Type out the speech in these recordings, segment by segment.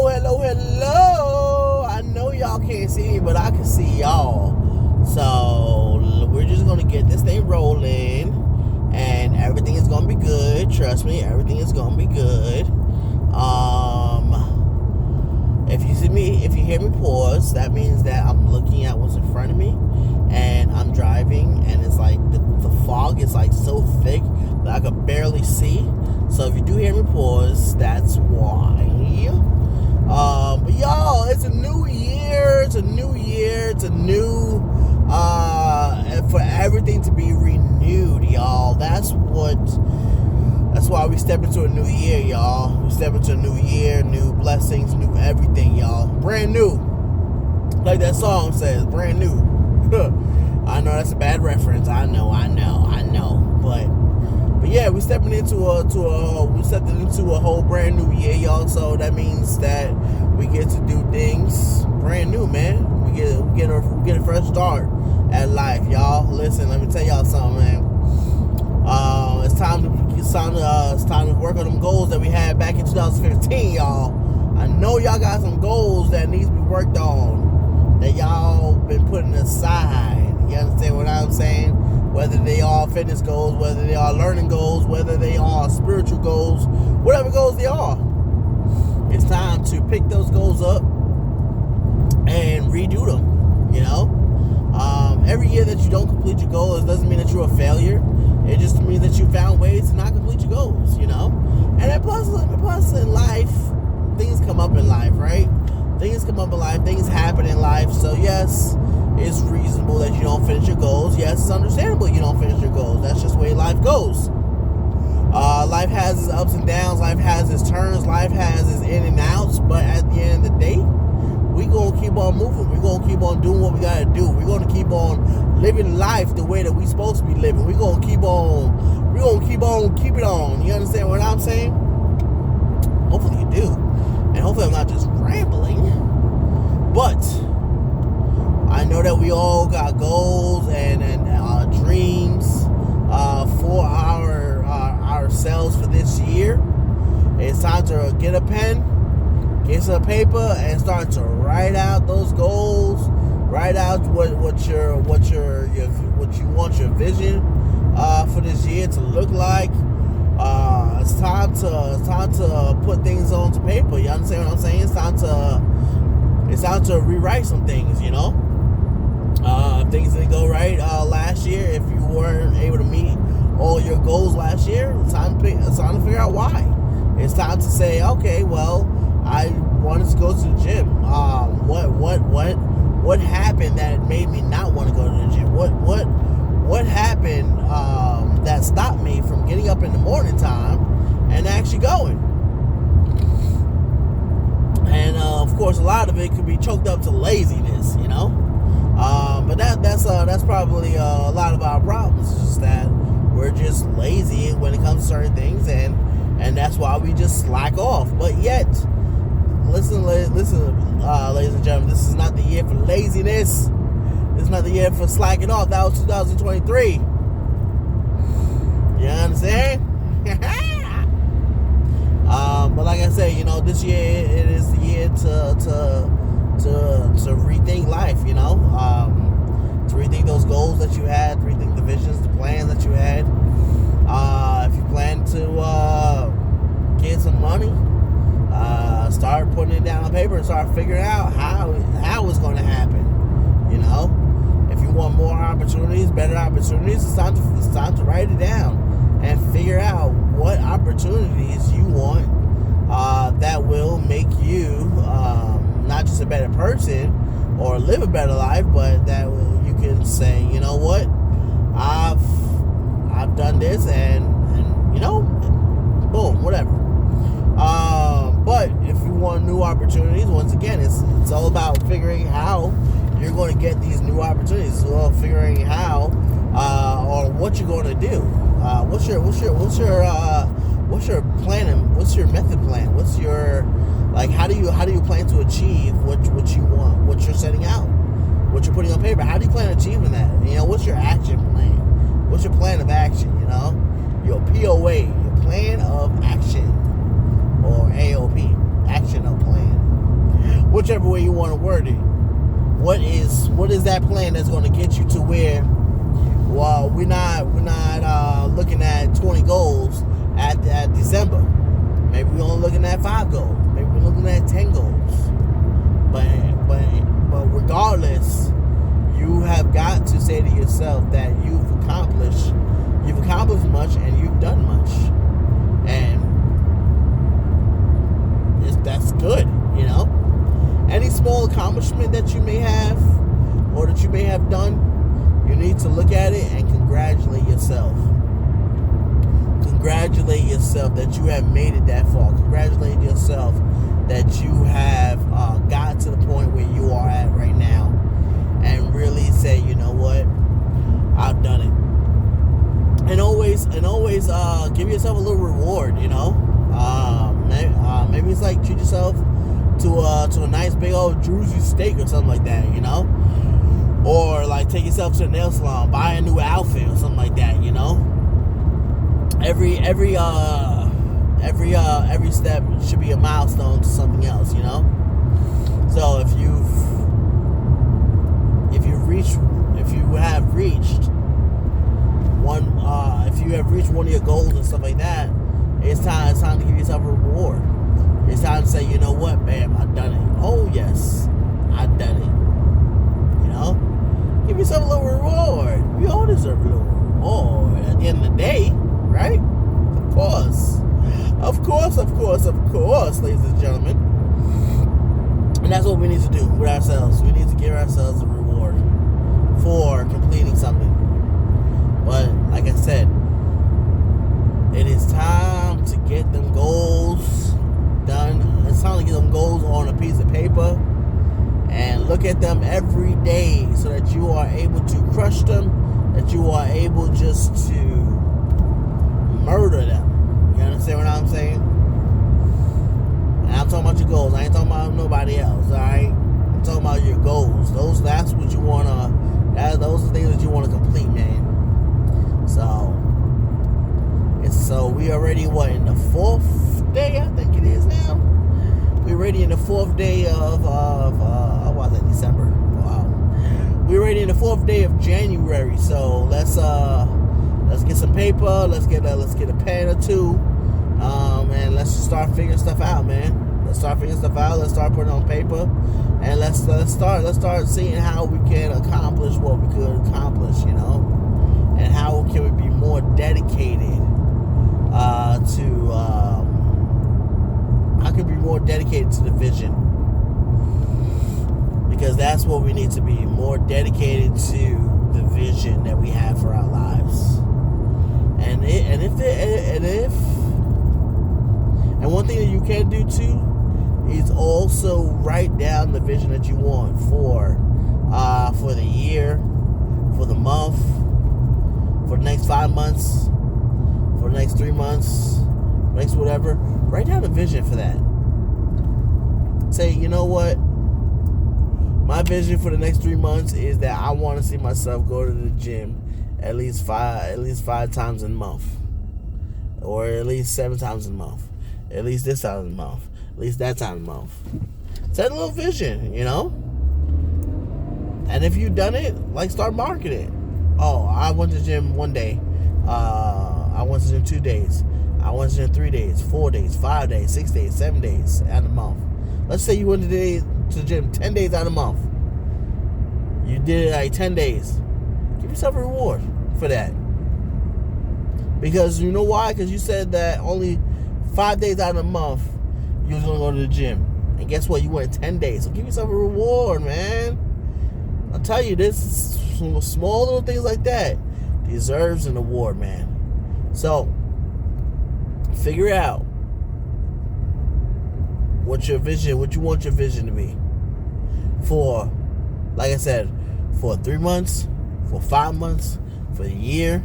Hello. I know y'all can't see me, but I can see y'all. So we're just gonna get this thing rolling, and everything is gonna be good. Trust me, everything is gonna be good. If you see me, if you hear me pause, that means that I'm looking at what's in front of me, and I'm driving, and it's like the fog is like so thick that I could barely see. So if you do hear me pause, that's why. But y'all, it's a new year. It's a new for everything to be renewed, y'all. That's why we step into a new year, y'all. We step into a new year, new blessings, new everything, y'all. Brand new. Like that song says, brand new. I know that's a bad reference. I know. But yeah, we stepping into a whole brand new year, y'all. So that means that we get to do things brand new, man. We get a fresh start at life, y'all. Listen, let me tell y'all something, man. It's time to work on them goals that we had back in 2015, y'all. I know y'all got some goals that needs to be worked on, that y'all been putting aside. You understand what I'm saying? Whether they are fitness goals, whether they are learning goals, whether they are spiritual goals, whatever goals they are. It's time to pick those goals up and redo them, you know? Every year that you don't complete your goals doesn't mean that you're a failure. It just means that you found ways to not complete your goals, you know? And then plus in life, things come up in life, right? Things come up in life, things happen in life. So yes, it's reasonable that you don't finish your goals. Yes, it's understandable you don't finish your goals. That's just the way life goes. Life has its ups and downs. Life has its turns. Life has its in and outs. But at the end of the day, we gonna keep on moving. We gonna keep on doing what we gotta do. We gonna keep on living life the way that we supposed to be living. We gonna keep on keep it on. You understand what I'm saying? Hopefully you do, and hopefully I'm not just rambling. But I know that we all got goals and dreams for ourselves for this year. It's time to get a pen, get some paper, and start to write out those goals. Write out what you want your vision for this year to look like. It's time to put things onto paper. You understand what I'm saying? It's time to rewrite some things, you know. If things didn't go right last year, if you weren't able to meet all your goals last year, it's time to figure out why. It's time to say, okay, well, I wanted to go to the gym. What happened that made me not want to go to the gym? What happened that stopped me from getting up in the morning time and actually going? And of course, a lot of it could be choked up to laziness, you know. But that's probably a lot of our problems. It's just that we're just lazy when it comes to certain things, and that's why we just slack off. But yet, listen, ladies and gentlemen, this is not the year for laziness. This is not the year for slacking off. That was 2023. You understand? But like I said, you know, this year it is the year to rethink life, you know, to rethink those goals that you had, rethink the visions, the plans that you had. If you plan to get some money, start putting it down on paper and start figuring out how it's going to happen, you know. If you want more opportunities, better opportunities, it's time to write it down and figure out what opportunities you want that will make you not just a better person or live a better life, but that you can say, you know what, I've done this, and you know, boom, whatever. But if you want new opportunities, once again, it's all about figuring how you're going to get these new opportunities. It's all figuring how or what you're going to do. What's your plan? What's your method plan? What's your, like, how do you plan to achieve what you want, what you're setting out, what you're putting on paper? How do you plan on achieving that? You know, what's your action plan? What's your plan of action? You know, your POA, your plan of action, or AOP, action of plan. whichever way you want to word it. What is that plan that's going to get you to where? Well, we're not looking at 20 goals at December. Maybe we're only looking at 5 goals. Maybe we're looking at 10 goals. But regardless, you have got to say to yourself that you've accomplished much and you've done much, and that's good. You know, any small accomplishment that you may have or that you may have done, you need to look at it and congratulate yourself. Congratulate yourself that you have made it that far. Congratulate yourself that you have got to the point where you are at right now, and really say, you know what, I've done it. And always give yourself a little reward. You know, maybe it's like treat yourself to a nice big old juicy steak or something like that. You know, or like take yourself to the nail salon, buy a new outfit or something like that. You know, every step should be a milestone to something else. You know, so if you have reached one of your goals and stuff like that, it's time to give yourself a reward. It's time to say, you know what, bam, I've done it. Oh yes, I've done it. You know, give yourself a little reward. We all deserve a little reward at the end of the day, right? Of course, ladies and gentlemen. And that's what we need to do with ourselves. We need to give ourselves a reward for completing something. But like I said, it is time to get them goals done. It's time to get them goals on a piece of paper and look at them every day so that you are able to crush them, that you are able just to murder them. You understand what I'm saying? And I'm talking about your goals. I ain't talking about nobody else, alright? I'm talking about your goals. That's what you wanna. Those are things that you want to complete, man. So we already in the 4th day, I think it is now. We're already in the 4th day of December. Wow. We're already in the 4th day of January. So let's get some paper. Let's get a pen or two, and let's just start figuring stuff out, man. Let's start figuring stuff out. Let's start putting it on paper, and let's start seeing how we can accomplish what we could accomplish, you know, and how can we be more dedicated to the vision, because that's what we need to be, more dedicated to the vision that we have for our lives. And one thing that you can do too is also write down the vision that you want for the year, for the month, for the next 5 months, for the next 3 months, next whatever. Write down a vision for that. Say, you know what? My vision for the next 3 months is that I want to see myself go to the gym at least five times a month, or at least 7 times a month, at least this time a month, at least that time a month. Set a little vision, you know. And if you've done it, like, start marketing. Oh, I went to the gym 1 day. I went to the gym 2 days. I went to the gym 3 days, 4 days, 5 days, 6 days, 7 days out of the month. Let's say you went to the gym 10 days out of the month. You did it like 10 days. Give yourself a reward for that. Because you know why? Because you said that only 5 days out of the month you was going to go to the gym. And guess what? You went 10 days. So give yourself a reward, man. I'll tell you, this small little things like that deserves an award, man. So figure out what you want your vision to be for, like I said, for 3 months, for 5 months, for a year,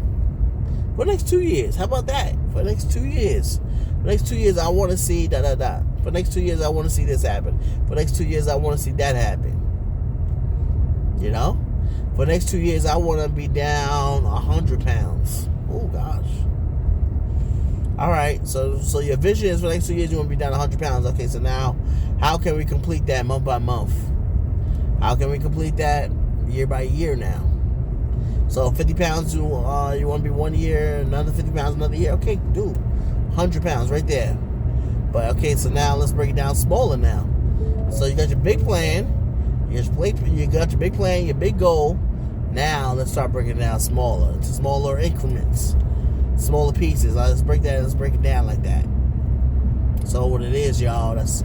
for the next 2 years. How about that? For the next 2 years. For the next 2 years, I want to see da-da-da. For the next 2 years, I want to see this happen. For the next 2 years, I want to see that happen. You know? For the next 2 years, I want to be down 100 pounds. Oh, gosh. All right, so your vision is for the next 2 years you want to be down 100 pounds. Okay, so now how can we complete that month by month? How can we complete that year by year now? So 50 pounds you want to be 1 year, another 50 pounds another year. Okay, dude, 100 pounds right there. But okay, so now let's break it down smaller now. So you got your big plan, you got your big plan, your big goal. Now let's start breaking it down smaller, into smaller increments, smaller pieces. Let's break it down like that. So what it is, y'all, it's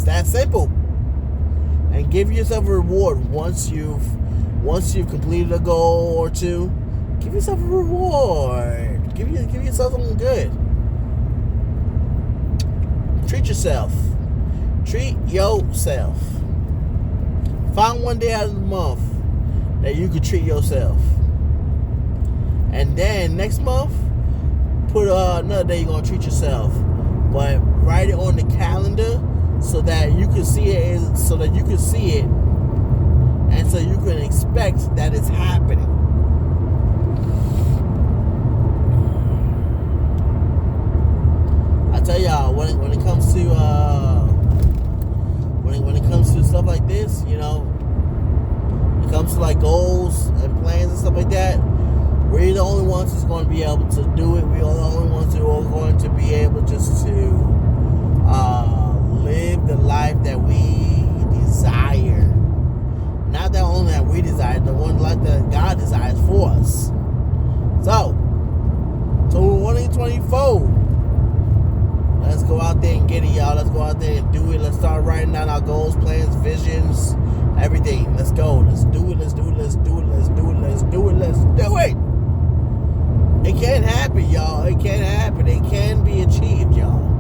that simple. And give yourself a reward once you've completed a goal or two. Give yourself a reward. Give yourself something good. Treat yourself. Treat yourself. Find one day out of the month that you can treat yourself. And then next month, put another day you're going to treat yourself. But write it on the calendar so that you can see it, and so you can expect that it's happening. I tell y'all, when it comes to when it comes to stuff like this, you know, when it comes to like goals and plans and stuff like that, we're the only ones who's going to be able to do it. We're the only ones who are going to be able just to live the life that we desire. Not that only that we desire, the one life that God desires for us. So 2024, let's go out there and get it, y'all. Let's go out there and do it. Let's start writing down our goals, plans, visions, everything. Let's go. Let's do it. Let's do it. Let's do it. Let's do it. Let's do it. Let's do it. It can happen, y'all. It can happen. It can be achieved, y'all.